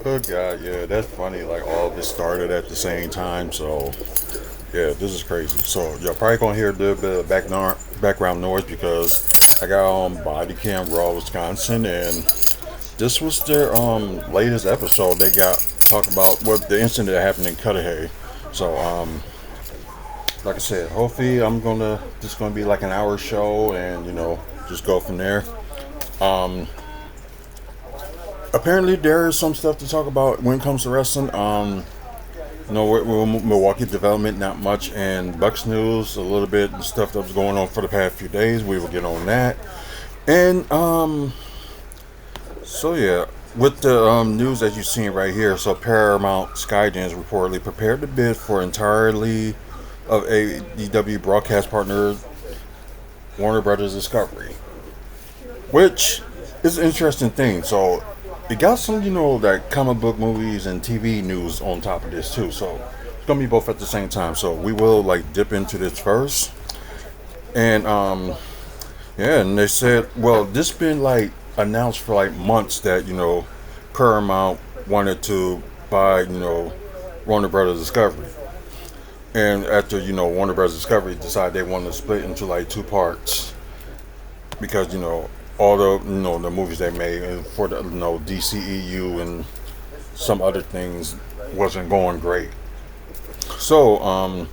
Oh god, yeah, that's funny. Like all of it started at the same time, so yeah, this is crazy. So you're probably gonna hear a little bit of background noise because I got on Body Cam Raw, Wisconsin, and this was their latest episode. They got talk about what the incident that happened in Cudahy. So like I said, hopefully this gonna be like an hour show, and just go from there. Um, Apparently there is some stuff to talk about when it comes to wrestling. Milwaukee development, not much, and Bucks news, a little bit, the stuff that was going on for the past few days. We will get on that, and so yeah, with the news that you've seen right here, so Paramount Skydance reportedly prepared to bid for entirely of AEW broadcast partner Warner Brothers Discovery, which is an interesting thing. So it got some, like comic book movies and TV news on top of this too. So it's gonna be both at the same time. So we will like dip into this first, and yeah, and they said, well, this been like announced for like months that Paramount wanted to buy Warner Brothers Discovery, and after Warner Brothers Discovery decided they wanted to split into like two parts because all the the movies they made and for the DCEU and some other things wasn't going great. So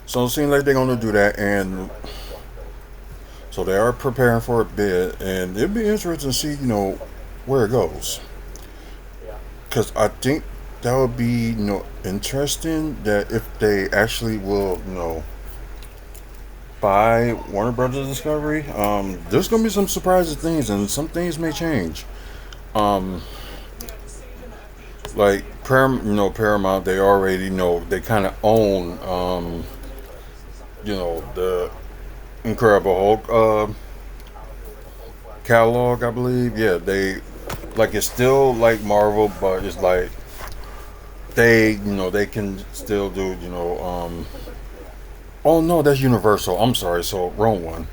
so it seems like they're gonna do that, and so they are preparing for a bid, and it'd be interesting to see where it goes, because I think that would be interesting that if they actually will by Warner Brothers Discovery. There's gonna be some surprising things, and some things may change. Um, like Paramount, they already they kind of own the Incredible Hulk catalog, I believe. Yeah, they like it's still like Marvel, but it's like they can still do Oh no, that's Universal. I'm sorry, so wrong one.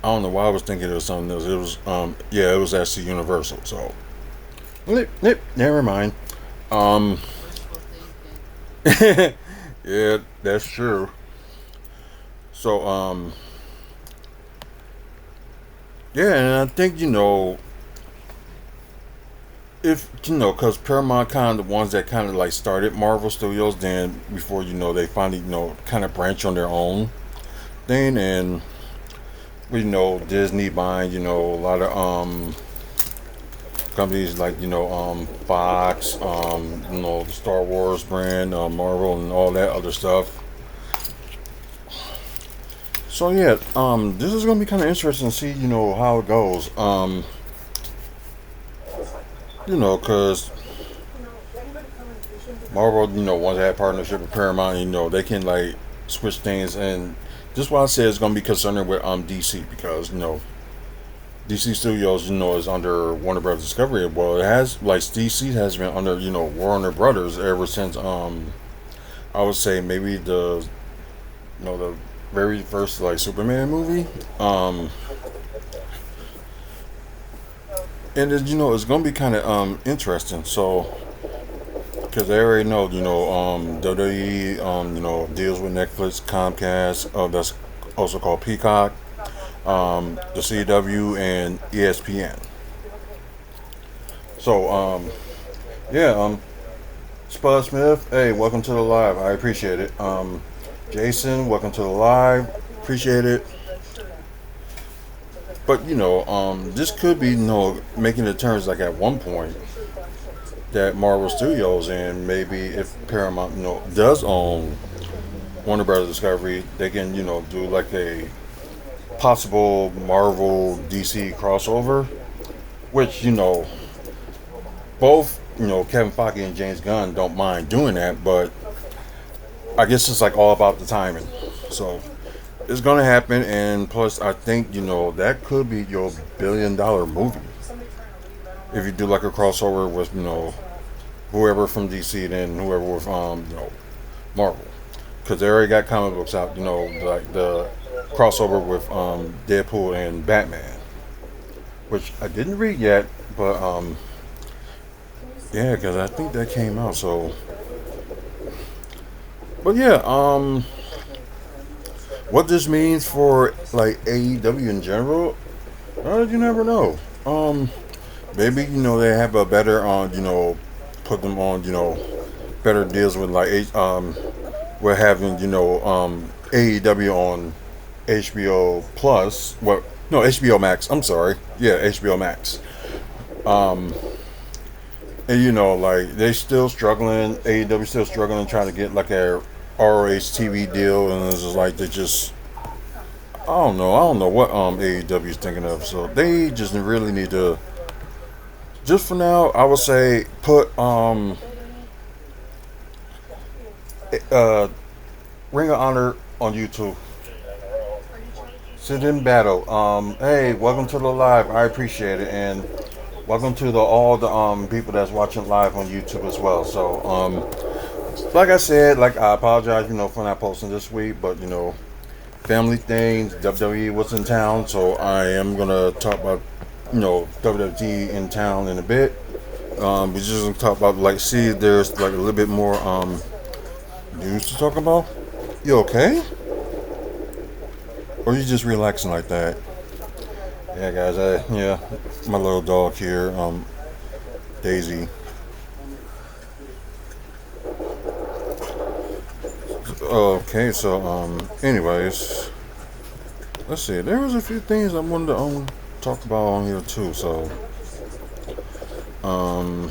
I don't know why I was thinking it was something else. It was yeah, it was actually Universal. So never mind. Um yeah, that's true. So yeah, and I think if because Paramount kind of the ones that kind of like started Marvel Studios, then before they finally kind of branch on their own thing, and Disney buying a lot of companies like Fox, the Star Wars brand, Marvel, and all that other stuff. So yeah, this is gonna be kind of interesting to see how it goes. Because Marvel once they have partnership with Paramount, they can like switch things, and this is why I say it's gonna be concerning with DC, because DC Studios, is under Warner Brothers Discovery. Well, it has like DC has been under Warner Brothers ever since I would say maybe the very first like Superman movie. And it's gonna be kind of interesting. So because they already know WWE deals with Netflix, Comcast, that's also called Peacock, the CW, and ESPN. So yeah, Spud Smith, hey, welcome to the live. I appreciate it. Jason, welcome to the live. Appreciate it. But this could be making the turns like at one point that Marvel Studios, and maybe if Paramount does own Warner Brothers Discovery, they can do like a possible Marvel DC crossover, which both Kevin Feige and James Gunn don't mind doing that, but I guess it's like all about the timing. So it's gonna happen, and plus I think that could be your $1 billion movie if you do like a crossover with whoever from DC, then whoever with Marvel, because they already got comic books out, like the crossover with Deadpool and Batman, which I didn't read yet, But yeah, because I think that came out. So, but yeah, what this means for like AEW in general, you never know. Maybe they have a better put them on better deals with like we're having AEW on HBO Plus. What? No, HBO Max. I'm sorry. Yeah, HBO Max. Um, and like they still struggling. AEW still struggling trying to get like a ROH TV deal, and it's just like they just I don't know what AEW is thinking of. So they just really need to just for now. I would say put uh Ring of Honor on YouTube. Sit in battle. Hey, welcome to the live. I appreciate it, and welcome to all the people that's watching live on YouTube as well. So like I said, like I apologize, for not posting this week, but family things. WWE was in town, so I am gonna talk about WWE in town in a bit. We just gonna talk about like see if there's like a little bit more news to talk about. You okay? Or you just relaxing like that? Yeah, guys. Yeah, my little dog here, Daisy. Okay, so anyways, let's see. There was a few things I wanted to talk about on here too. So um,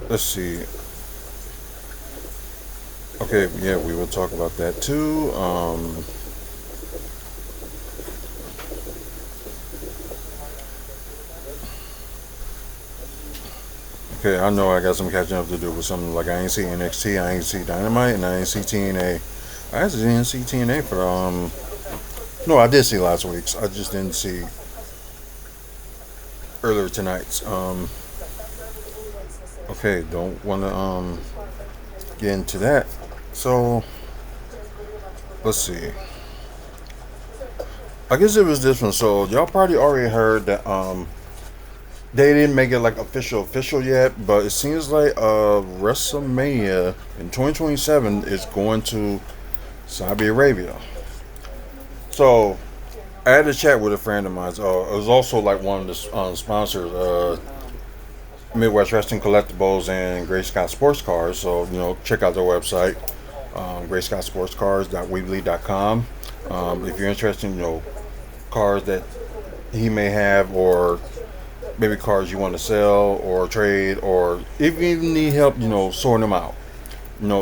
let's see. Okay, yeah, we will talk about that too. Okay, I know I got some catching up to do with something like I ain't see NXT, I ain't see Dynamite, and I ain't see TNA. I actually didn't see TNA for no, I did see last week's. I just didn't see earlier tonight's. Okay, don't want to get into that. So let's see. I guess it was this one. So y'all probably already heard that they didn't make it like official yet, but it seems like WrestleMania in 2027 is going to Saudi Arabia. So I had a chat with a friend of mine. It was also like one of the sponsors, Midwest Wrestling Collectibles and Gray Scott Sports Cars. So check out their website, GrayScottSportsCars.weebly.com. If you're interested in cars that he may have, or maybe cars you want to sell or trade, or if you even need help, sorting them out.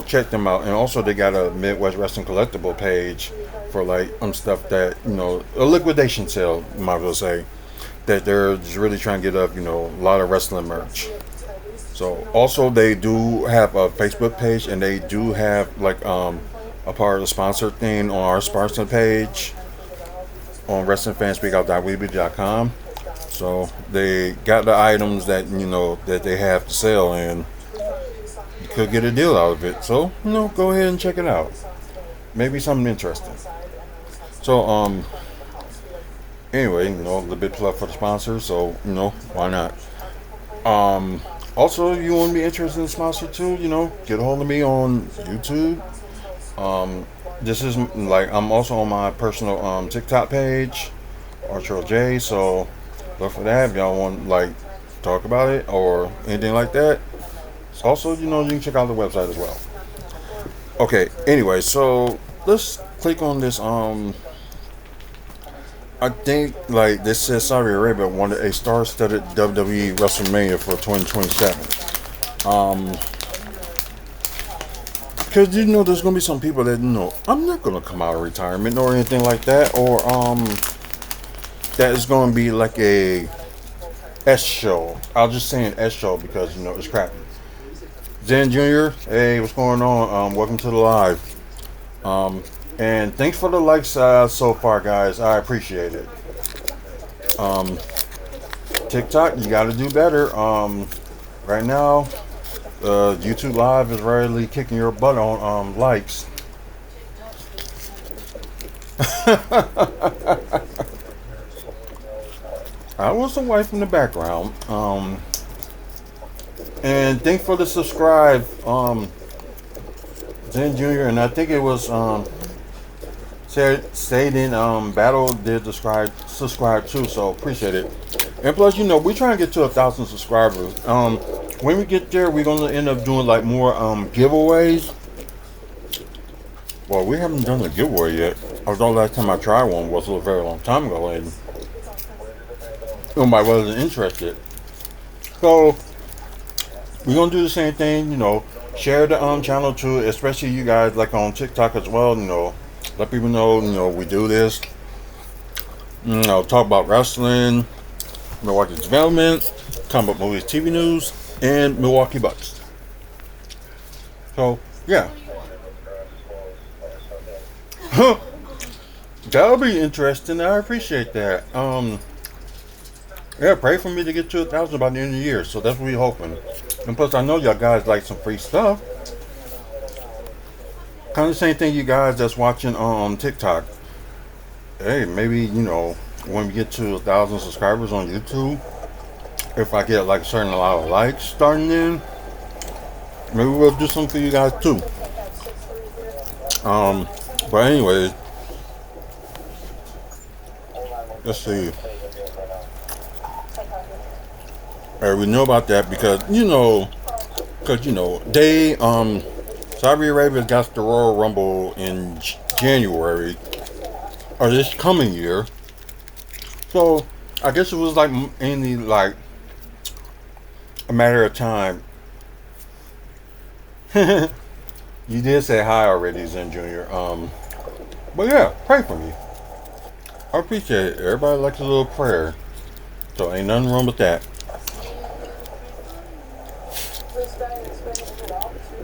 Check them out. And also they got a Midwest Wrestling Collectible page for like stuff that a liquidation sale, you might as well say, that they're just really trying to get up a lot of wrestling merch. So also they do have a Facebook page, and they do have like a part of the sponsor thing on our sponsor page on WrestlingFansSpeakout.weebly.com. So they got the items that that they have to sell, and you could get a deal out of it. So go ahead and check it out. Maybe something interesting. So anyway, a little bit plug for the sponsor. So why not? Also, you want to be interested in the sponsor too? Get a hold of me on YouTube. This is like I'm also on my personal TikTok page, Archer J. So look for that if y'all want like talk about it or anything like that. Also, you can check out the website as well. Okay, anyway, so let's click on this. I think like this says Saudi Arabia wanted a star-studded WWE WrestleMania for 2027. Because there's gonna be some people that I'm not gonna come out of retirement or anything like that, or that is gonna be like a S show. I'll just say an S show because it's crappy. Zen Jr., hey, what's going on? Welcome to the live. And thanks for the likes so far, guys. I appreciate it. TikTok, you got to do better. Right now, YouTube Live is rarely kicking your butt on likes. I was the wife in the background. And thanks for the subscribe, Zen Jr. And I think it was stating Battle did subscribe too, so appreciate it. And plus, we trying to get to 1,000 subscribers. When we get there, we're gonna end up doing like more giveaways. Well, we haven't done a giveaway yet. Although last time I tried one was a very long time ago, and nobody wasn't interested. So we're gonna do the same thing. Share the channel too, especially you guys like on TikTok as well. Let people know. We do this. Talk about wrestling, Milwaukee development, comic book movies, TV news, and Milwaukee Bucks. So yeah. That'll be interesting. I appreciate that. Yeah, pray for me to get to 1,000 by the end of the year. So that's what we're hoping. And plus, I know y'all guys like some free stuff. Kind of the same thing, you guys that's watching on TikTok. Hey, maybe when we get to 1,000 subscribers on YouTube, if I get like a certain amount of likes starting in, maybe we'll do something for you guys too. But anyways, let's see. We know about that because they Saudi Arabia got the Royal Rumble in January or this coming year. So I guess it was like mainly like a matter of time. You did say hi already, Zen Jr. But yeah, pray for me. I appreciate it. Everybody likes a little prayer. So ain't nothing wrong with that.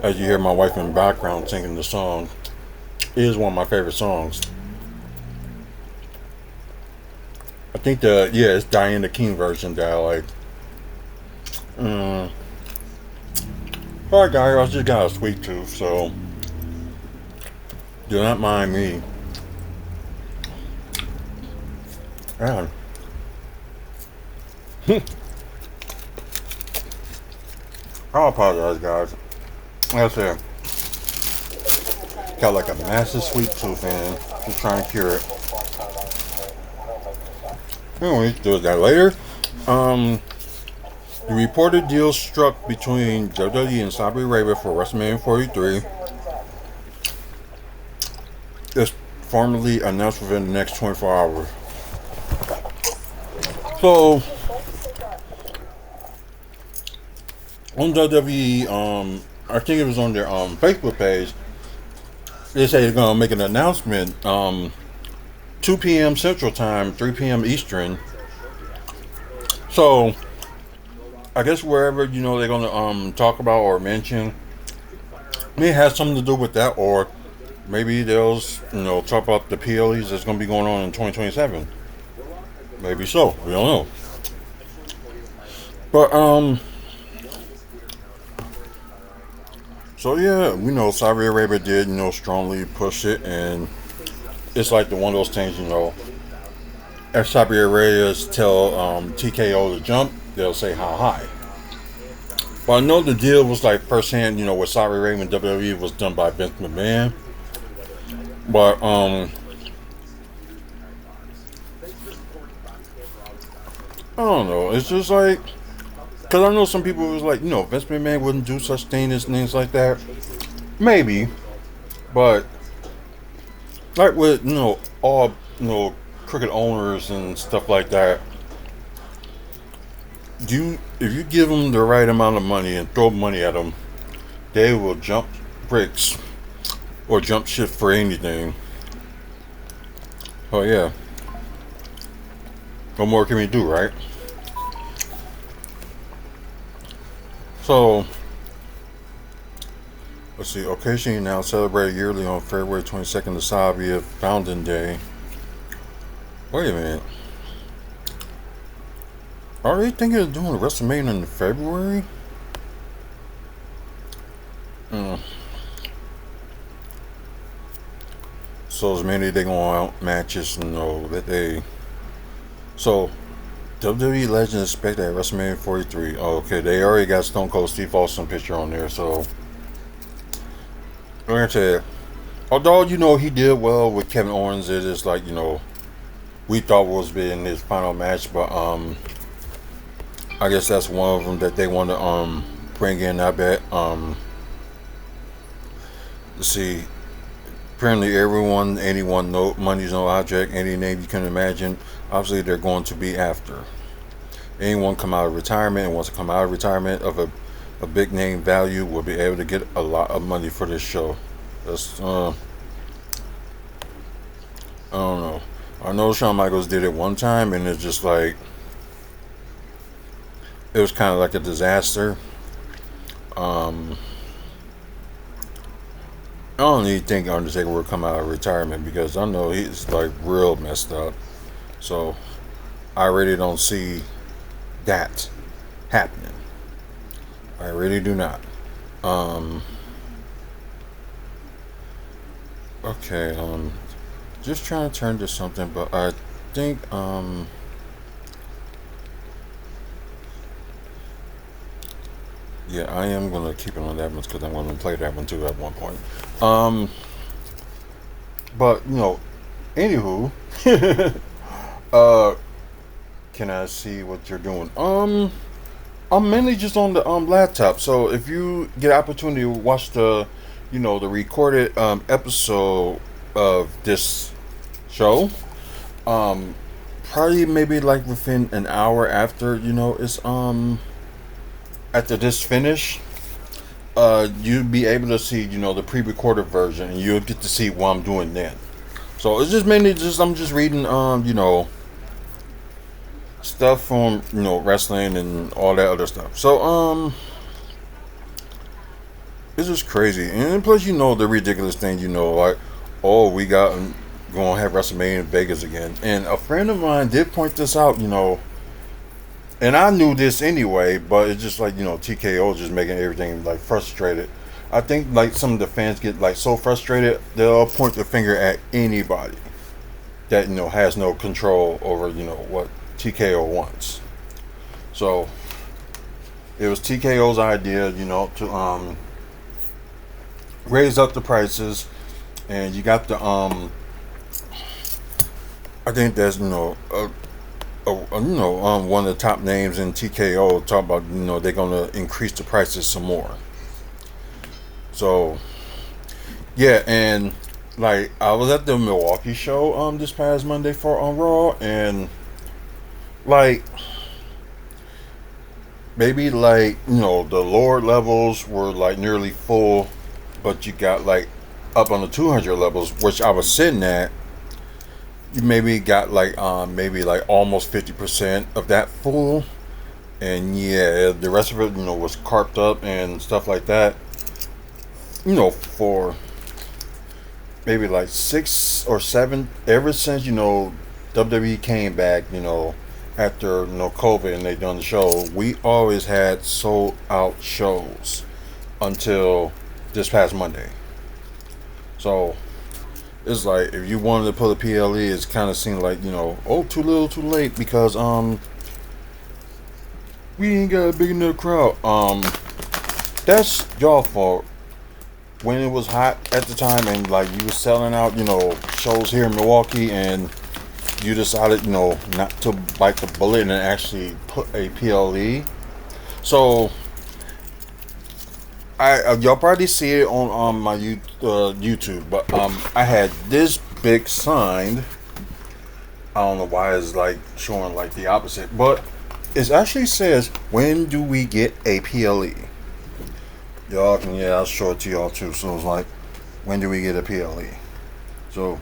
As you hear my wife in the background singing the song, it is one of my favorite songs. I think it's Diana King version that I like. Alright guys, I just got a sweet tooth, so do not mind me. Yeah. I apologize, guys. Like I said, got like a massive sweet tooth and just trying to cure it. Anyways, do that later. The reported deal struck between WWE and Saudi Arabia for WrestleMania 43 is formally announced within the next 24 hours. So, on WWE, I think it was on their Facebook page, they say they're going to make an announcement 2 p.m. Central Time, 3 p.m. Eastern. So, I guess wherever, they're going to talk about or mention, may have something to do with that, or maybe they'll, talk about the PLEs that's going to be going on in 2027. Maybe so. We don't know. But, so yeah, we know Saudi Arabia did, strongly push it, and it's like one of those things, if Saudi Arabia tell TKO to jump, they'll say how high. But I know the deal was like firsthand, with Saudi Arabia and WWE was done by Vince McMahon. But I don't know. It's just like, because I know some people was like, Vince McMahon wouldn't do such things and things like that. Maybe, but like with all cricket owners and stuff like that, if you give them the right amount of money and throw money at them, they will jump bricks or jump shit for anything. Oh yeah. What more can we do, right? So, let's see. Occasionally now celebrated yearly on February 22nd, the Saudi Founding Day. Wait a minute. Are they thinking of doing WrestleMania in February? So as many they going out matches, that they. So, WWE legend expected at WrestleMania 43. Oh, okay, they already got Stone Cold Steve Austin picture on there, so I'm gonna tell you. Although he did well with Kevin Owens, it is like we thought was being his final match, but I guess that's one of them that they want to bring in. I bet let's see. Apparently, anyone, no money's no object. Any name you can imagine. Obviously, they're going to be after anyone come out of retirement and wants to come out of retirement of a big name value will be able to get a lot of money for this show. That's I don't know. I know Shawn Michaels did it one time, and it's just like it was kind of like a disaster. Um, I don't even think Undertaker will come out of retirement because I know he's like real messed up. So I really don't see that happening. I really do not. Um, okay. Just trying to turn to something, but I think yeah, I am gonna keep it on that one because I'm gonna play that one too at one point. Um, but anywho, uh, can I see what you're doing? I'm mainly just on the laptop. So if you get an opportunity to watch the recorded episode of this show, um, probably maybe like within an hour after it's after this finish, you'll be able to see the pre-recorded version, and you'll get to see what I'm doing then. So it's just mainly just I'm just reading stuff from wrestling and all that other stuff. So it's just crazy, and plus the ridiculous thing like, oh, we got gonna have WrestleMania in Vegas again, and a friend of mine did point this out, and I knew this anyway, but it's just like TKO just making everything like frustrated. I think like some of the fans get like so frustrated they'll point their finger at anybody that has no control over what TKO wants. So it was TKO's idea, to raise up the prices, and you got the I think that's one of the top names in TKO talk about they're gonna increase the prices some more. So yeah, and like I was at the Milwaukee show this past Monday for on Raw, and like maybe like the lower levels were like nearly full, but you got like up on the 200 levels, which I was sitting at. You maybe got like maybe like almost 50% of that full, and yeah, the rest of it was carped up and stuff like that. For maybe like 6 or 7 ever since WWE came back after COVID and they done the show, we always had sold out shows until this past Monday. So it's like if you wanted to put a PLE, it's kind of seemed like oh, too little, too late, because we ain't got a big enough crowd. That's y'all fault. When it was hot at the time and like you were selling out shows here in Milwaukee, and you decided not to bite the bullet and actually put a PLE. So y'all probably see it on my YouTube, but I had this big sign. I don't know why it's like showing like the opposite, but it actually says, "When do we get a PLE?" Y'all can I'll show it to y'all too. So it's like, when do we get a PLE? So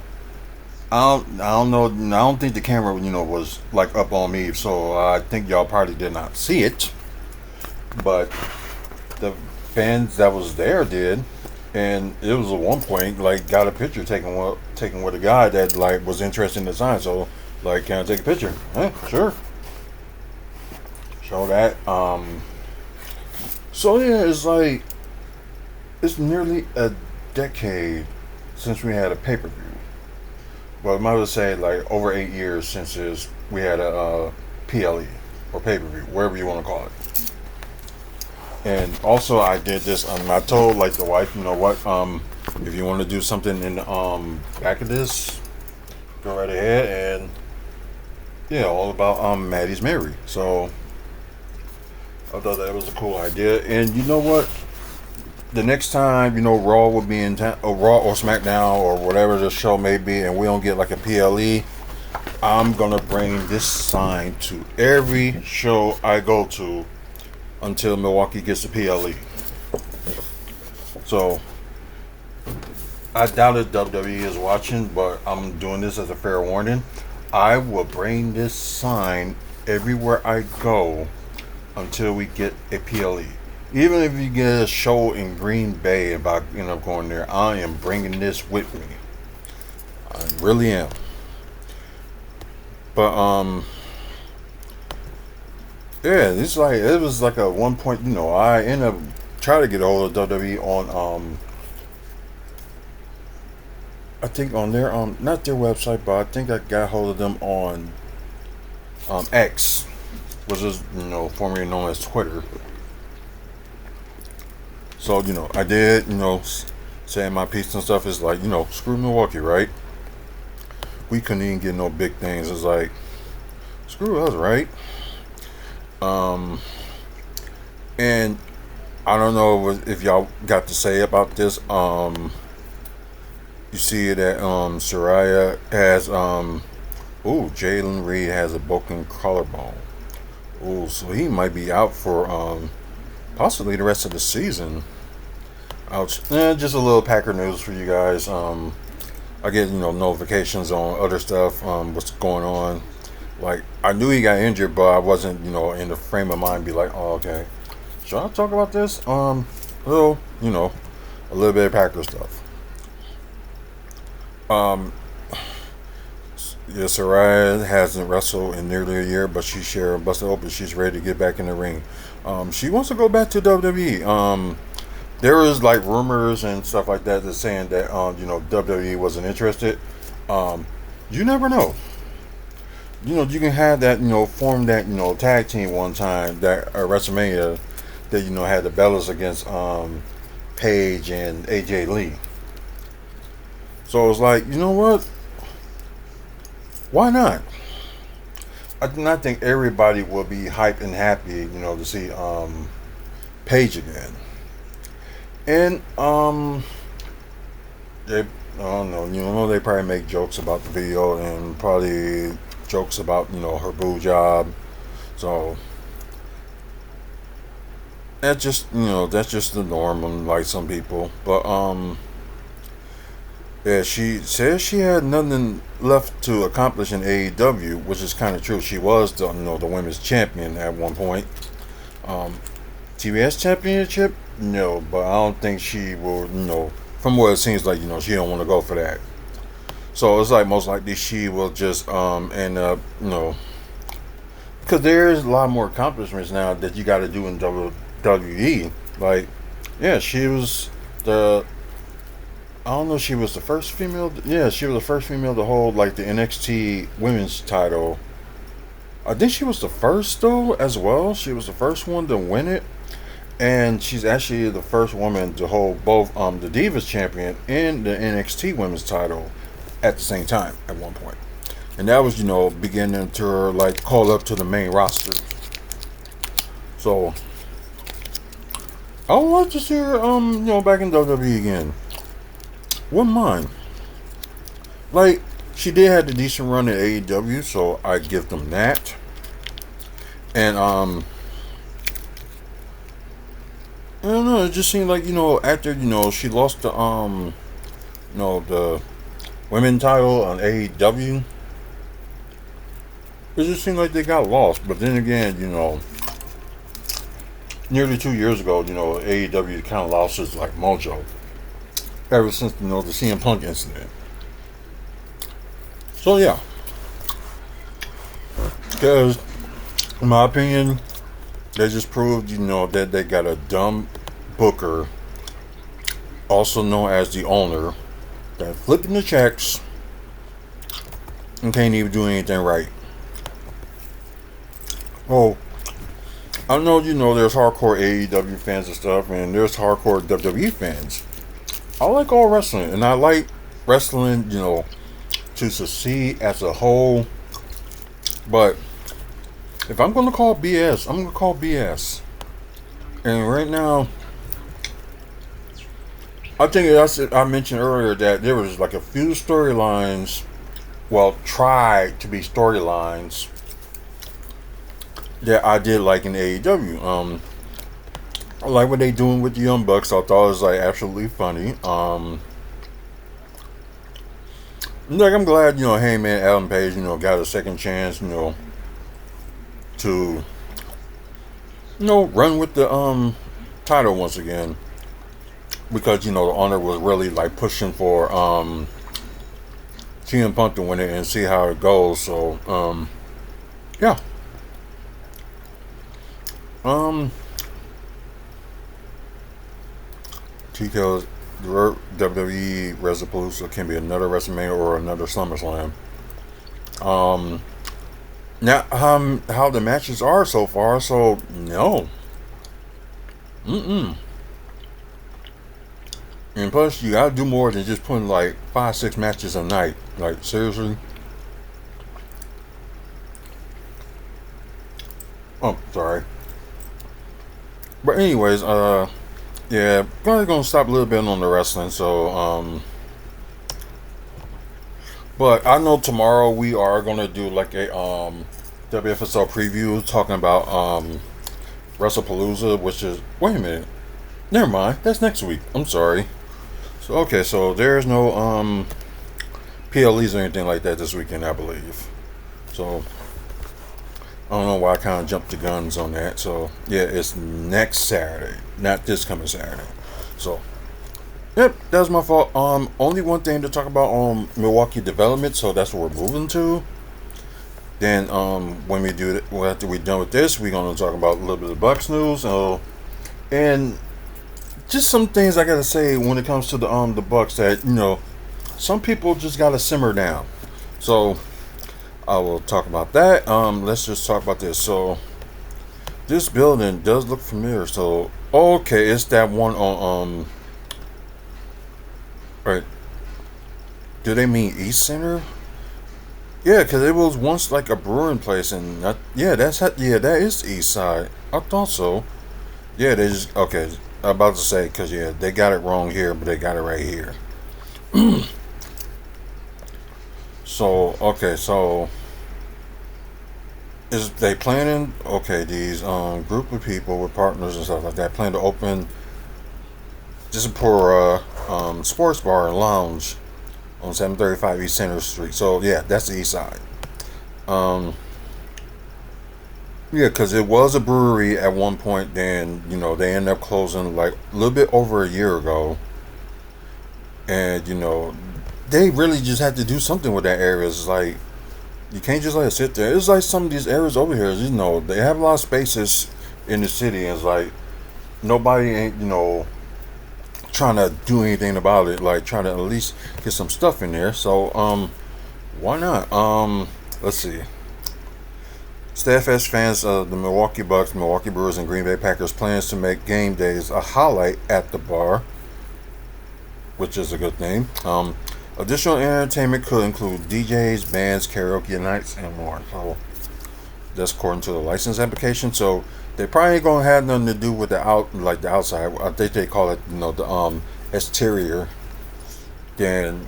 I don't know. I don't think the camera was like up on me, so I think y'all probably did not see it, but the fans that was there did, and it was at one point like got a picture taken with a guy that like was interested in the sign. So like, can I take a picture? Sure. Show that. So yeah, it's like it's nearly a decade since we had a pay-per-view. Well, I might as well say like over 8 years since we had a PLE. or pay-per-view, whatever you want to call it. And also, I did this. I told like the wife, you know what? If you want to do something in the back of this, go right ahead. And yeah, all about Maddie's Mary. So I thought that was a cool idea. And you know what? The next time, you know, Raw will be in town, or Raw or SmackDown or whatever the show may be, and we don't get like a PLE, I'm gonna bring this sign to every show I go to until Milwaukee gets a PLE. So I doubt if WWE is watching, but I'm doing this as a fair warning. I will bring this sign everywhere I go until we get a PLE. Even if you get a show in Green Bay, if I end up going there, I am bringing this with me. I really am. But yeah, it was like a one point. You know, I ended up trying to get a hold of WWE on I think on their not their website, but I think I got a hold of them on X, which is, you know, formerly known as Twitter. So, you know, I did, you know, saying my piece and stuff. Is like, you know, screw Milwaukee, right? We couldn't even get no big things. It's like, screw us, right? And I don't know if y'all got to say about this. You see that Soraya has Jalen Reed has a broken collarbone. Ooh, so he might be out for possibly the rest of the season. Ouch. Just a little Packer news for you guys. I get, you know, notifications on other stuff, what's going on. Like, I knew he got injured, but I wasn't, you know, in the frame of mind to be like, oh, okay, should I talk about this? Well, you know, a little bit of Packer stuff. Yeah, Saraya hasn't wrestled in nearly a year, but she shared busted open. She's ready to get back in the ring. She wants to go back to WWE. There was like rumors and stuff like that that's saying that you know, WWE wasn't interested. You never know. You know, you can have that, you know, form that, you know, tag team one time that WrestleMania that, you know, had the Bellas against Paige and AJ Lee. So it's like, you know what? Why not? I do not think everybody will be hyped and happy, you know, to see Paige again. And they, I don't know, you know, they probably make jokes about the video and probably jokes about, you know, her boob job. So that's just, you know, that's just the norm, like some people. But yeah, she says she had nothing left to accomplish in AEW, which is kind of true. She was the, you know, the women's champion at one point. TBS championship, no, but I don't think she will. You know, from what it seems like, you know, she don't want to go for that. So it's like most likely she will just end up, you know, because there's a lot more accomplishments now that you got to do in WWE. Like, yeah, she was the. I don't know. She was the first female. Yeah, she was the first female to hold like the NXT Women's title. I think she was the first though as well. She was the first one to win it, and she's actually the first woman to hold both the Divas Champion and the NXT Women's title at the same time at one point. And that was, you know, beginning to like call up to the main roster. So I would like to see her you know, back in WWE again. Wouldn't mind. Like, she did have a decent run at AEW, so I give them that. And I don't know, it just seemed like, you know, after, you know, she lost the you know, the women's title on AEW, it just seemed like they got lost. But then again, you know, nearly 2 years ago, you know, AEW kind of lost its like mojo ever since, you know, the CM Punk incident. So yeah, because in my opinion, they just proved, you know, that they got a dumb booker, also known as the owner, that flipping the checks and can't even do anything right. Oh, I know, there's hardcore AEW fans and stuff, and there's hardcore WWE fans. I like all wrestling, and I like wrestling, to succeed as a whole. But if I'm going to call BS, I'm going to call BS. And right now, I think I mentioned earlier that there was like a few storylines, well, tried to be storylines that I did like in AEW. I like what they doing with the Young Bucks. I thought it was like absolutely funny. Like I'm glad Heyman, Adam Page, got a second chance, to run with the title once again, because the Honor was really like pushing for CM Punk to win it and see how it goes. So yeah. TKO's WWE WrestlePalooza can be another WrestleMania or another SummerSlam. Now, how the matches are so far, so no. Mm-mm. And plus, you gotta do more than just putting like 5, 6 matches a night. Like, seriously? Oh, sorry. But anyways, yeah, gonna stop a little bit on the wrestling. So, but I know tomorrow we are gonna do like a WFSO preview talking about WrestlePalooza, which is, wait a minute, never mind, that's next week. I'm sorry. So okay, so there's no PLEs or anything like that this weekend, I believe. So I don't know why I kind of jumped the guns on that. So yeah, it's next Saturday, not this coming Saturday. So yep, that was my fault. Only one thing to talk about on Milwaukee development. So that's what we're moving to. Then when we do it, well, after we're done with this, we're gonna talk about a little bit of Bucks news. And just some things I gotta say when it comes to the Bucks that some people just gotta simmer down. So I will talk about that. Let's just talk about this. So this building does look familiar. So okay, it's that one on right. Do they mean East Center? Yeah, because it was once like a brewing place, and that is East Side. I thought so. Yeah, they just okay. I'm about to say because they got it wrong here, but they got it right here. So okay, so is they planning? Okay, these group of people with partners and stuff like that plan to open this for sports bar and lounge on 735 East Center Street. So yeah, that's the East Side. Um, yeah, because it was a brewery at one point. Then they ended up closing like a little bit over a year ago, and they really just had to do something with that area. It's like you can't just let it sit there. It's like some of these areas over here. They have a lot of spaces in the city, and it's like nobody ain't trying to do anything about it. Like trying to at least get some stuff in there. So why not? Let's see. Steadfast fans of the Milwaukee Bucks, Milwaukee Brewers, and Green Bay Packers plans to make game days a highlight at the bar, which is a good thing. Additional entertainment could include DJs, bands, karaoke nights, and more. So that's according to the license application. So they probably ain't gonna have nothing to do with the outside. I think they call it the exterior. Then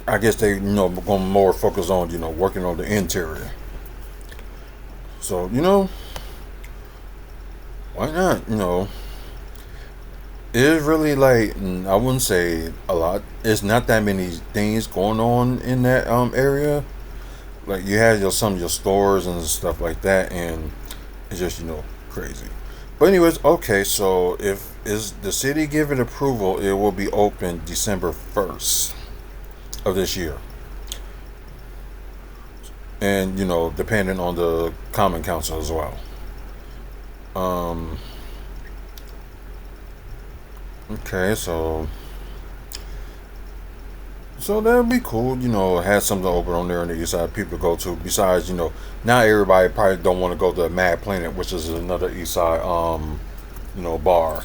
I guess they going more focus on working on the interior. So why not? It is really like I wouldn't say a lot. It's not that many things going on in that area. Like you have some of your stores and stuff like that, and it's just crazy. But anyways, okay. So if is the city giving approval, it will be open December 1st of this year, and depending on the Common Council as well. Um. Okay, so So that'd be cool, have something open on there on the east side people to go to. Besides, not everybody probably don't want to go to Mad Planet, which is another east side bar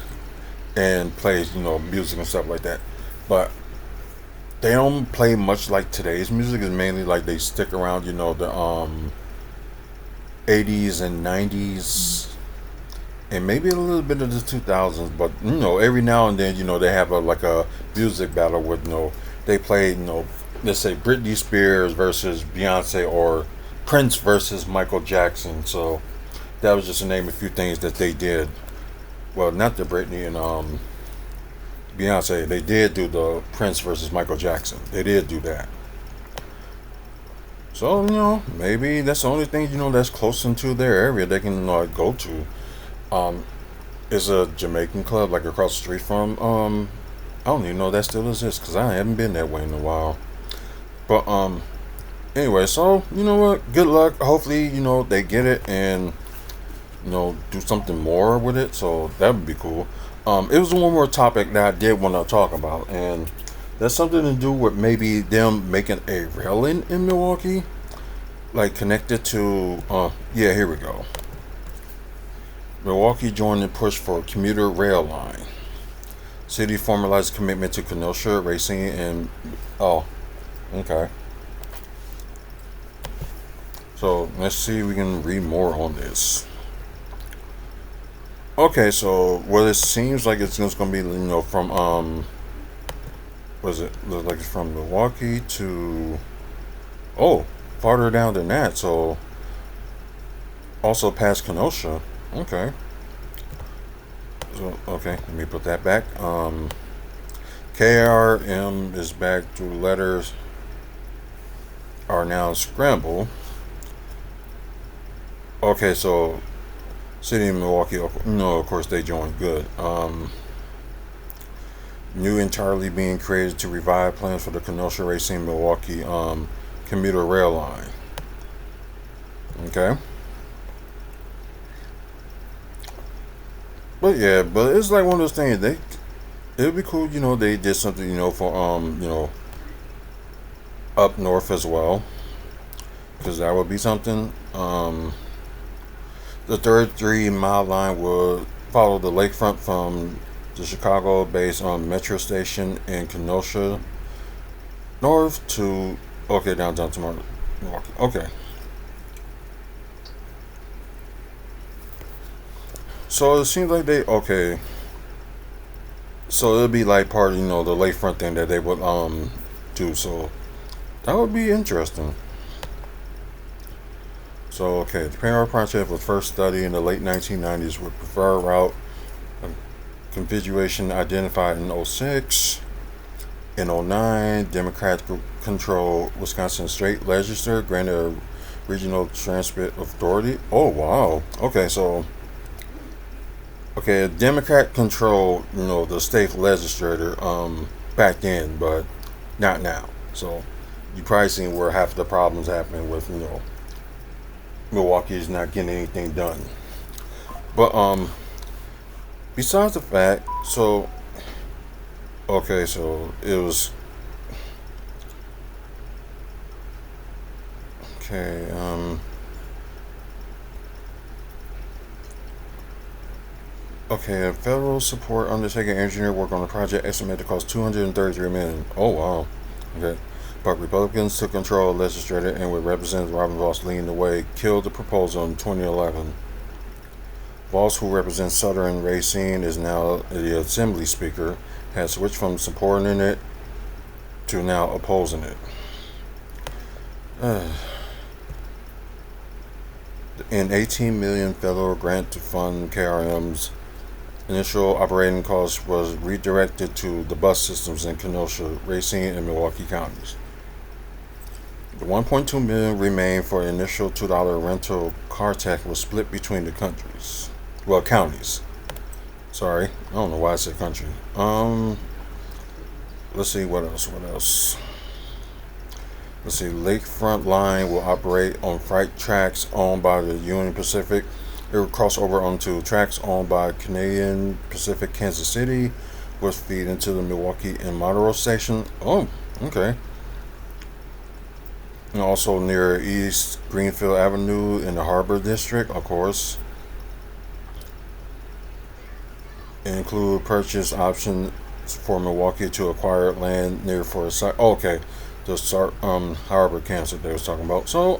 and plays, music and stuff like that. But they don't play much like today's music. It's mainly like they stick around, the 80s and 90s and maybe a little bit of the 2000s. But every now and then, they have a music battle with they play let's say Britney Spears versus Beyonce or Prince versus Michael Jackson. So that was just to name a few things that they did. Well, not the Britney and Beyonce. They did do the Prince versus Michael Jackson. They did do that. So maybe that's the only thing that's close into their area they can go to. Um, is a Jamaican club like across the street from. I don't even know that still exists because I haven't been that way in a while. But anyway, so you know what? Good luck. Hopefully, they get it and do something more with it. So that would be cool. It was one more topic that I did want to talk about, and that's something to do with maybe them making a railing in Milwaukee, like connected to. Yeah, here we go. Milwaukee joined the push for commuter rail line. City formalized commitment to Kenosha racing and oh, okay. So let's see if we can read more on this. Okay, so what it seems like it's just gonna be from was it looks like it's from Milwaukee to oh farther down than that. So also past Kenosha. Okay. So okay, let me put that back. KRM is back to letters are now scrambled. Okay, so City of Milwaukee, of course they joined. Good. New entirely being created to revive plans for the Kenosha Racing Milwaukee commuter rail line. Okay. But yeah, but it's like one of those things. It would be cool, they did something, for up north as well, because that would be something. The 33-mile line would follow the lakefront from the Chicago-based metro station in Kenosha north to downtown to Milwaukee. Okay. So it seems like they okay. So it'll be like part of the lakefront thing that they would do. So that would be interesting. So okay, the Panorama project was first studied in the late 1990s with preferred route configuration identified in '06. In '09, Democrat controlled Wisconsin State Legislature granted a regional transit authority. Oh wow. Okay, Democrat controlled, the state legislature back then, but not now. So you probably seen where half of the problems happening with, Milwaukee is not getting anything done. But besides the fact, so okay, so it was okay. Okay, a federal support undertaking engineer work on the project estimated to cost $233 million. Oh wow. Okay. But Republicans took control of the legislature and with Representative Robin Voss leading the way, killed the proposal in 2011. Voss, who represents Southern Racine, is now the Assembly Speaker, has switched from supporting it to now opposing it. An $18 million federal grant to fund KRM's initial operating cost was redirected to the bus systems in Kenosha, Racine, and Milwaukee counties. The $1.2 million remained for initial $2 rental car tax was split between the countries. Well, counties. Sorry, I don't know why I said country. Let's see what else. Let's see, Lakefront Line will operate on freight tracks owned by the Union Pacific. It will cross over onto tracks owned by Canadian Pacific Kansas City, which feed into the Milwaukee and Monroe station. Oh, okay. And also near East Greenfield Avenue in the Harbor District, of course. Include purchase option for Milwaukee to acquire land near for a site. Oh, okay, the start Harbor cancer they was talking about. So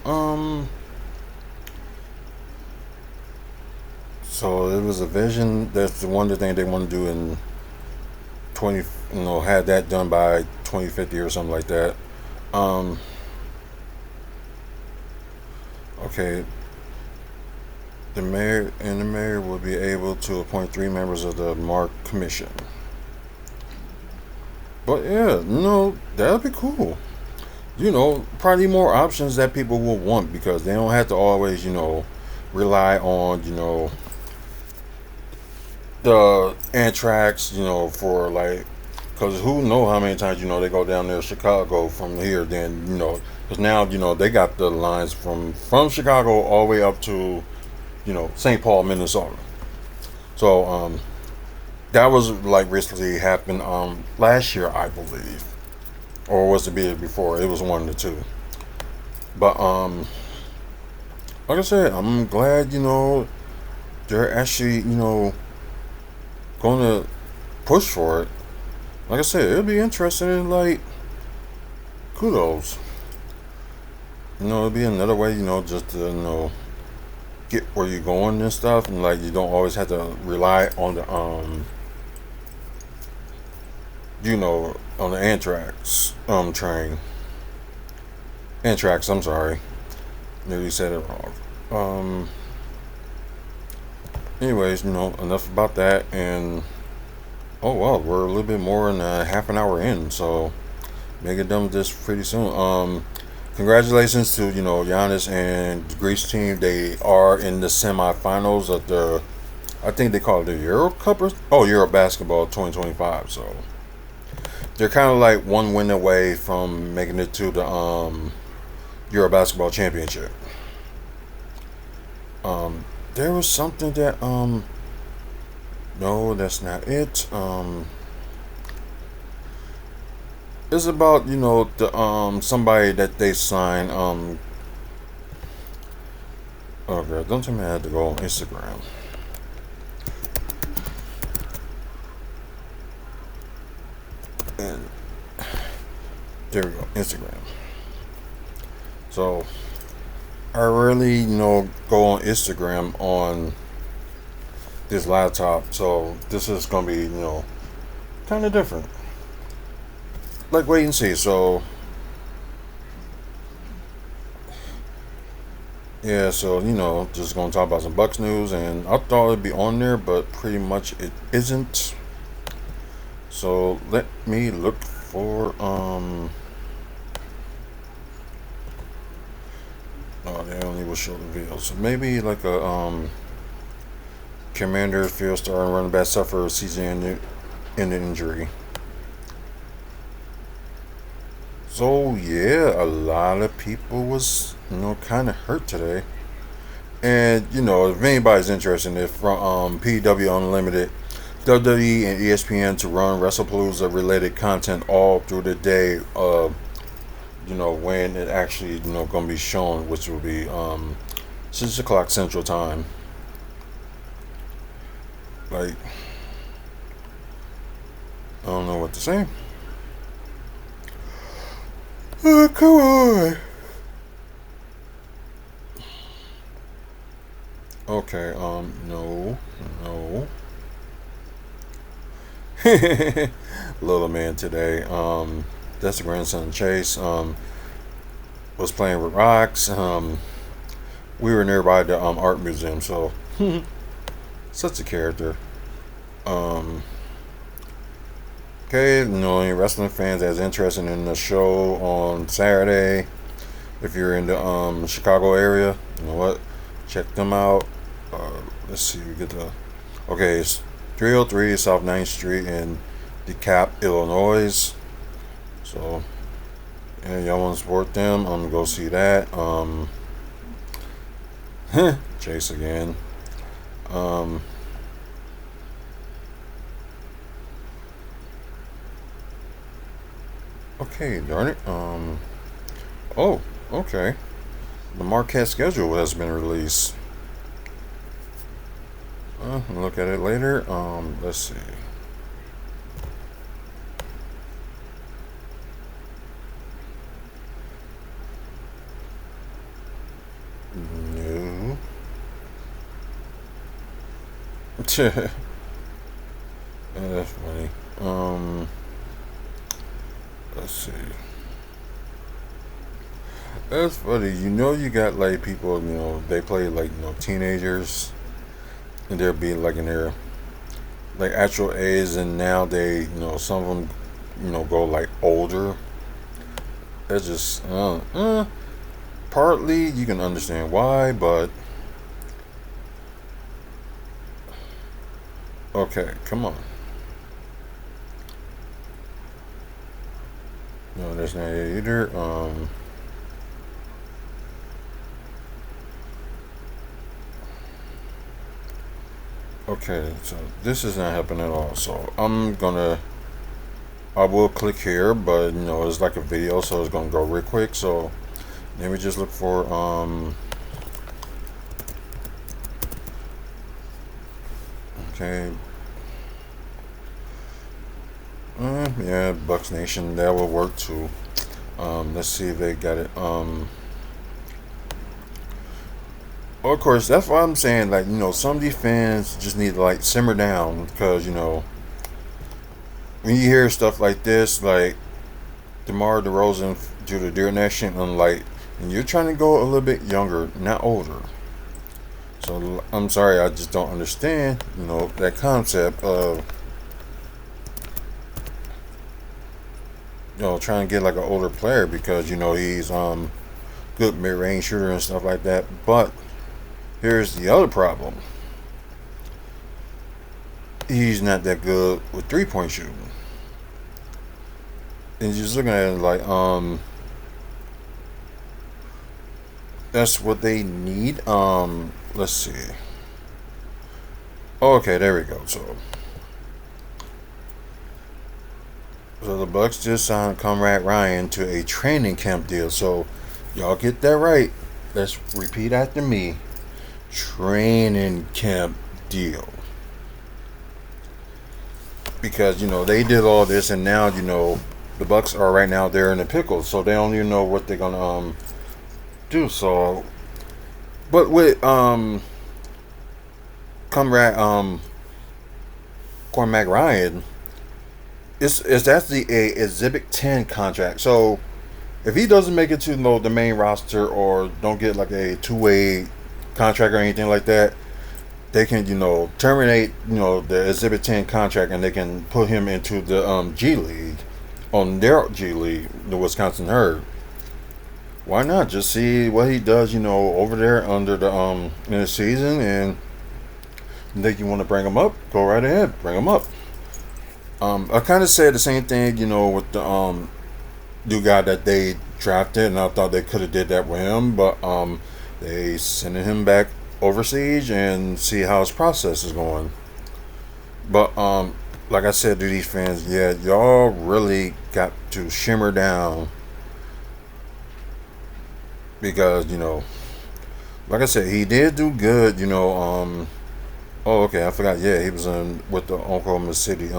it was a vision. That's the one thing they want to do in 20. Had that done by 2050 or something like that. Um, okay, the mayor will be able to appoint 3 members of the Mark Commission. But yeah, that'd be cool. Probably more options that people will want because they don't have to always, rely on, the Antrax, for like, because who know how many times, they go down there to Chicago from here, then, because now, they got the lines from Chicago all the way up to, St. Paul, Minnesota. So, that was like recently happened, last year, I believe. Or was it before? It was one of the two. But, like I said, I'm glad, they're actually, going to push for it. Like I said, it'll be interesting and, like, kudos. It'll be another way, just to, get where you're going and stuff. And, like, you don't always have to rely on the, on the Antrax, train. Antrax, I'm sorry. Nearly said it wrong. Anyways, enough about that. And oh well, we're a little bit more than a half an hour in, so make it done with this pretty soon. Congratulations to Giannis and the Greece team. They are in the semifinals of the, I think they call it the Euro Cup Euro Basketball 2025. So they're kind of like one win away from making it to the Euro Basketball Championship. There was something that no, that's not it. It's about the somebody that they signed. Oh god, don't tell me I had to go on Instagram. And there we go, Instagram. So I really go on Instagram on this laptop. So this is gonna be kind of different. Like wait and see. So yeah, so just gonna talk about some Bucks news, and I thought it'd be on there, but pretty much it isn't. So let me look for Oh, they only will show the video. So maybe like a Commander field star and running back suffer a season ending injury. So yeah, a lot of people was kind of hurt today. And if anybody's interested, if from PW Unlimited, WWE and ESPN to run WrestlePalooza related content all through the day. When it actually gonna be shown, which will be 6 o'clock Central Time. Like I don't know what to say. Oh, come on. Okay, no. Little man today. That's the grandson Chase. Was playing with rocks. We were nearby the art museum, so such a character. Um, okay, any wrestling fans that's interested in the show on Saturday, if you're in the Chicago area, you know what? Check them out. Let's see, we get the okay. It's 303 South 9th Street in DeKalb, Illinois. So, yeah, y'all want to support them? I'm gonna go see that. Chase again. Okay, darn it. Oh, Okay. The Marquette schedule has been released. Look at it later. Let's see. No. That's funny. Let's see. That's funny. You got like people. They play like teenagers, and they're being like in their like actual age, and now they some of them go like older. That's just partly you can understand why, but okay, come on. No, that's not it either. Okay, so this is not happening at all. So I will click here, but it's like a video, so it's gonna go real quick. So let me just look for okay, yeah, Bucks Nation, that will work too. Let's see if they got it. Of course, that's why I'm saying, like, some of these fans just need to, like, simmer down because, when you hear stuff like this, like, DeMar DeRozan do the Deer Nation, and you're trying to go a little bit younger, not older. So, I'm sorry, I just don't understand, that concept of, trying to get, like, an older player because, he's, good mid-range shooter and stuff like that, but here's the other problem. He's not that good with 3-point shooting. And you're just looking at it like, that's what they need. Let's see. Okay, there we go. So the Bucks just signed Comrade Ryan to a training camp deal. So y'all get that right. Let's repeat after me. Training camp deal. Because they did all this, and now the Bucks are right now they're in a pickle, so they don't even know what they're gonna do. So, but with Comrade Cormac Ryan, it's actually a Exhibit 10 contract. So if he doesn't make it to the main roster or don't get like a two-way contract or anything like that, they can terminate the Exhibit 10 contract, and they can put him into the G League, on their G League, the Wisconsin Herd. Why not just see what he does over there under the in the season, and think you want to bring him up, go right ahead, bring him up. I kind of said the same thing with the new guy that they drafted, and I thought they could have did that with him, but they sending him back overseas and see how his process is going. But like I said to these fans, yeah, y'all really got to shimmer down because like I said, he did do good. Oh, okay, I forgot. Yeah, he was in with the Oklahoma City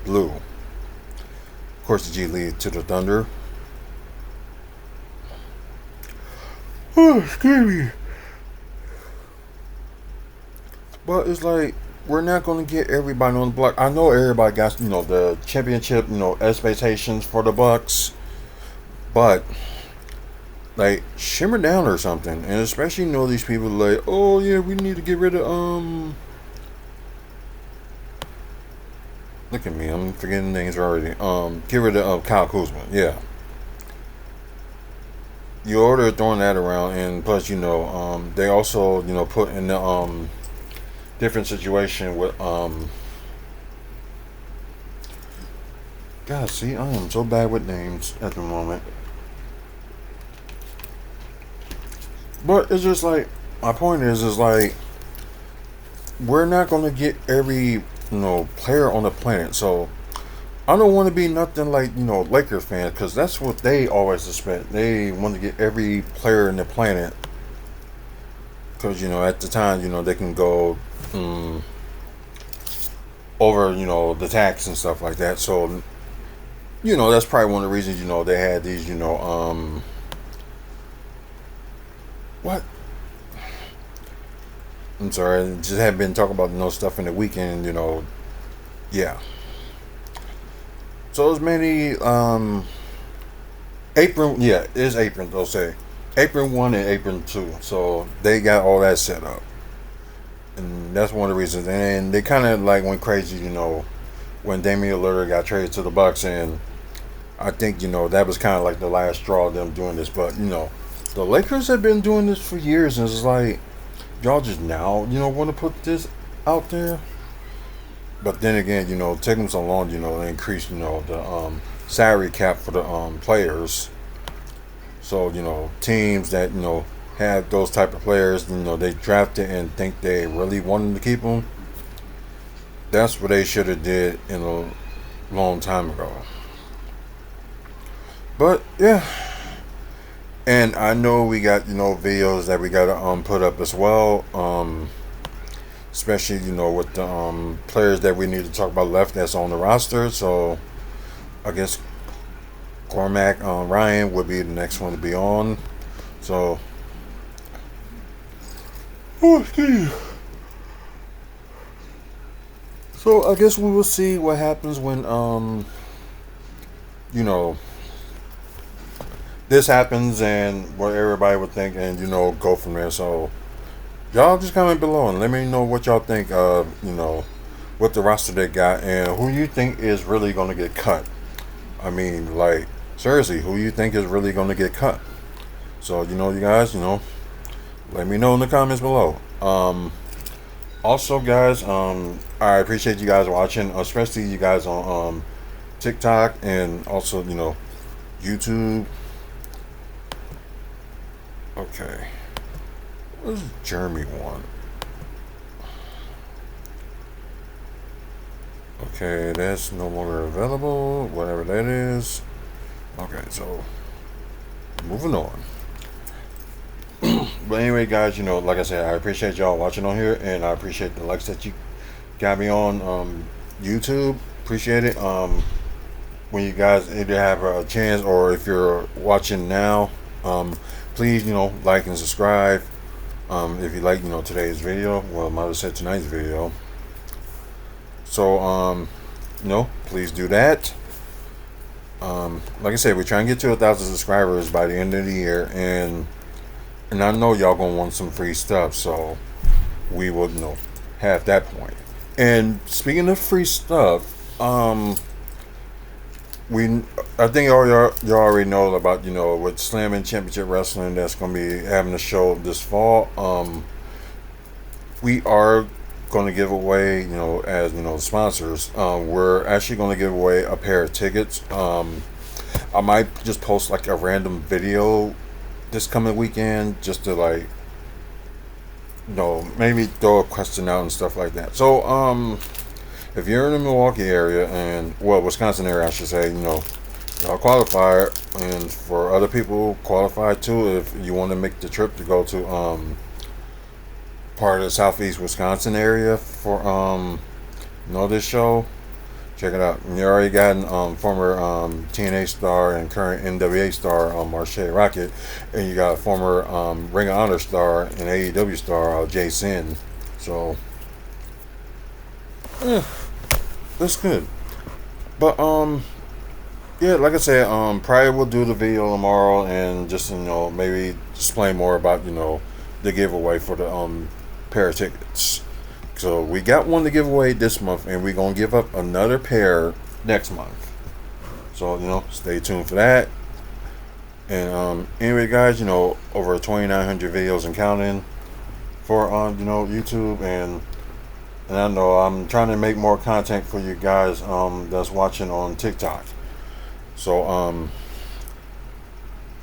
Blue. Of course, the G League to the Thunder. Oh, excuse me. But it's like we're not going to get everybody on the block. I know everybody got the championship expectations for the Bucks, but like shimmer down or something. And especially these people like, oh yeah, we need to get rid of look at me, I'm forgetting names already. Get rid of Kyle Kuzma. Yeah, you order throwing that around, and plus they also put in the different situation with God, see, I am so bad with names at the moment. But it's just like my point is like we're not gonna get every player on the planet. So I don't want to be nothing like, Lakers fans, because that's what they always expect. They want to get every player in the planet, because at the time, they can go um, over, the tax and stuff like that. So that's probably one of the reasons, they had these, what? I'm sorry, I just have been talking about stuff in the weekend, yeah. So as many apron, yeah, it is apron. They'll say apron 1 and apron 2. So they got all that set up, and that's one of the reasons. And they kind of like went crazy, when Damian Lillard got traded to the Bucks, and I think that was kind of like the last straw of them doing this. But the Lakers have been doing this for years, and it's like y'all just now want to put this out there. But then again, taking so long, to increase, the salary cap for the players. So teams that have those type of players, they drafted and think they really wanted to keep them. That's what they should have did in a long time ago. But yeah, and I know we got videos that we gotta put up as well. Especially with the players that we need to talk about left that's on the roster. So I guess Cormac Ryan would be the next one to be on. So, oh, excuse me. So I guess we will see what happens when you know this happens and what everybody would think, and go from there. So y'all just comment below and let me know what y'all think of what the roster they got and who you think is really going to get cut. I mean, like, seriously, who you think is really going to get cut? So you guys, let me know in the comments below. Also, guys, I appreciate you guys watching, especially you guys on TikTok and also YouTube. Okay, what does Jeremy want? Okay, that's no longer available. Whatever that is. Okay, so moving on. But anyway, guys, like I said, I appreciate y'all watching on here, and I appreciate the likes that you got me on YouTube. Appreciate it. When you guys either have a chance or if you're watching now, please, like and subscribe. If you like, today's video, well, I might have said tonight's video. So, please do that. Like I said, we're trying to get to 1,000 subscribers by the end of the year, and I know y'all gonna want some free stuff, so we will, have that point. And speaking of free stuff, I think you already know about with Slamming Championship Wrestling that's gonna be having a show this fall. We are going to give away, as sponsors. We're actually going to give away a pair of tickets. I might just post like a random video this coming weekend just to like, maybe throw a question out and stuff like that. So, if you're in the Milwaukee area and Wisconsin area, I should say, y'all qualify, and for other people qualify too, if you want to make the trip to go to part of the southeast Wisconsin area for this show, check it out. And you already got former TNA star and current NWA star Marche Rocket, and you got former Ring of Honor star and AEW star Jay Sin. So that's good. But yeah, like I said, probably we'll do the video tomorrow and just maybe explain more about the giveaway for the pair of tickets. So we got one to give away this month, and we're gonna give up another pair next month. So stay tuned for that. And anyway, guys, over 2,900 videos and counting for YouTube, and I know I'm trying to make more content for you guys that's watching on TikTok. So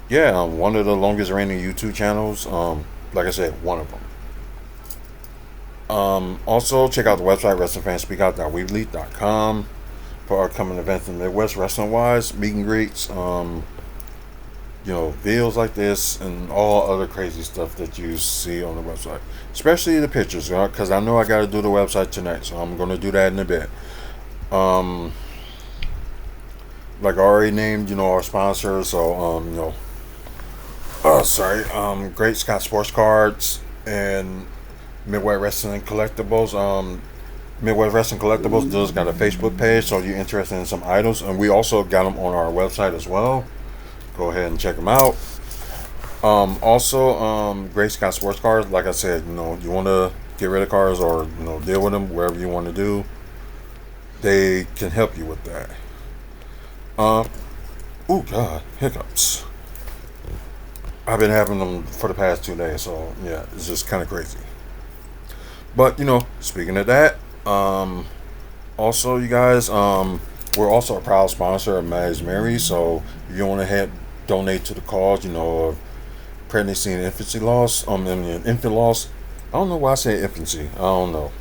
yeah, one of the longest reigning YouTube channels. Like I said, one of them. Also, check out the website, WrestlingFansSpeakOut.weebly.com. for upcoming events in the Midwest, wrestling wise, meet and greets, videos like this and all other crazy stuff that you see on the website, especially the pictures, because I know I got to do the website tonight, so I'm going to do that in a bit. Like I already named, our sponsors, so Great Scott Sports Cards and Midwest Wrestling Collectibles. Midwest Wrestling Collectibles does got a Facebook page, so if you're interested in some items, and we also got them on our website as well. Go ahead and check them out. Great Scott Sports Cards. Like I said, you want to get rid of cars or deal with them, wherever you want to do. They can help you with that. Hiccups. I've been having them for the past 2 days, so yeah, it's just kind of crazy. But speaking of that, also you guys, we're also a proud sponsor of Maddie's Mary. So if you want to donate to the cause, of pregnancy and infancy loss, infant loss. I don't know why I say infancy. I don't know.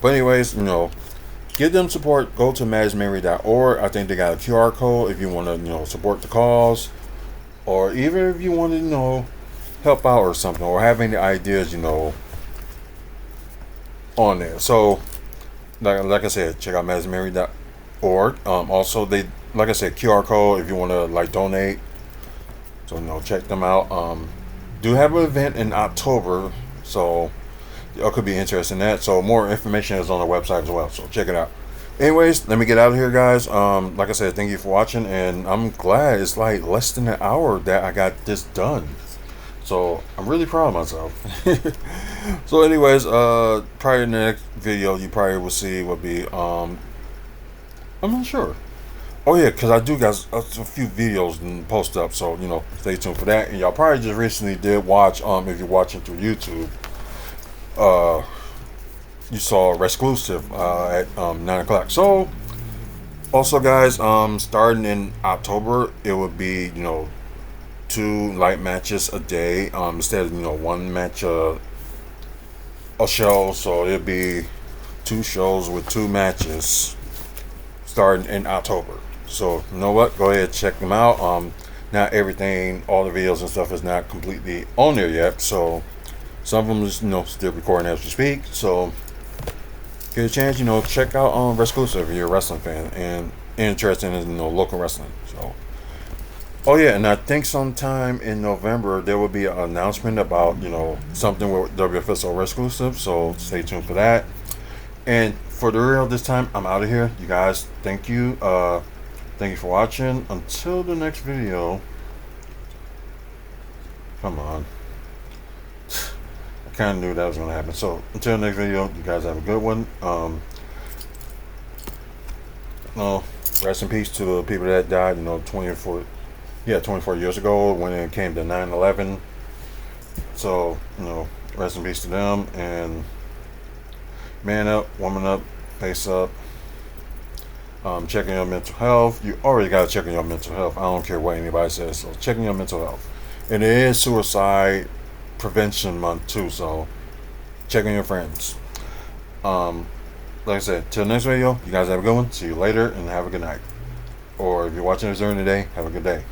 But anyways, give them support. Go to maddiesmary.org. I think they got a QR code if you want to, support the cause, or even if you want to, help out or something, or have any ideas, on there. So, like I said, check out maddiesmary.org. Also, they, like I said, QR code if you want to donate. So check them out. Do have an event in October, so y'all could be interested in that. So more information is on the website as well. So check it out. Anyways, let me get out of here, guys. Like I said, thank you for watching, and I'm glad it's like less than an hour that I got this done. So I'm really proud of myself. So anyways, probably in the next video you probably will see will be I'm not sure. Oh yeah, because I do got a few videos and post up, so stay tuned for that. And y'all probably just recently did watch, if you're watching through YouTube, you saw Resclusive at 9 o'clock. So also guys, starting in October, it would be 2 light matches a day, instead of one match a show. So it'll be 2 shows with 2 matches starting in October. So you know what? Go ahead, check them out. Not everything, all the videos and stuff is not completely on there yet. So some of them is still recording as we speak. So get a chance, check out Resclusive if you're a wrestling fan and interested in local wrestling. So oh yeah, and I think sometime in November there will be an announcement about something with WFSO Resclusive. So stay tuned for that. And for the real this time, I'm out of here. You guys, thank you. Thank you for watching. Until the next video. Come on. I kind of knew that was going to happen. So until the next video, you guys have a good one. Rest in peace to the people that died, 24 years ago when it came to 9/11. So, rest in peace to them, and man up, woman up, face up. Checking your mental health. You already got to check on your mental health. I don't care what anybody says. So checking your mental health. And it is Suicide Prevention Month too. So check on your friends. Like I said, till next video, you guys have a good one. See you later and have a good night. Or if you're watching this during the day, have a good day.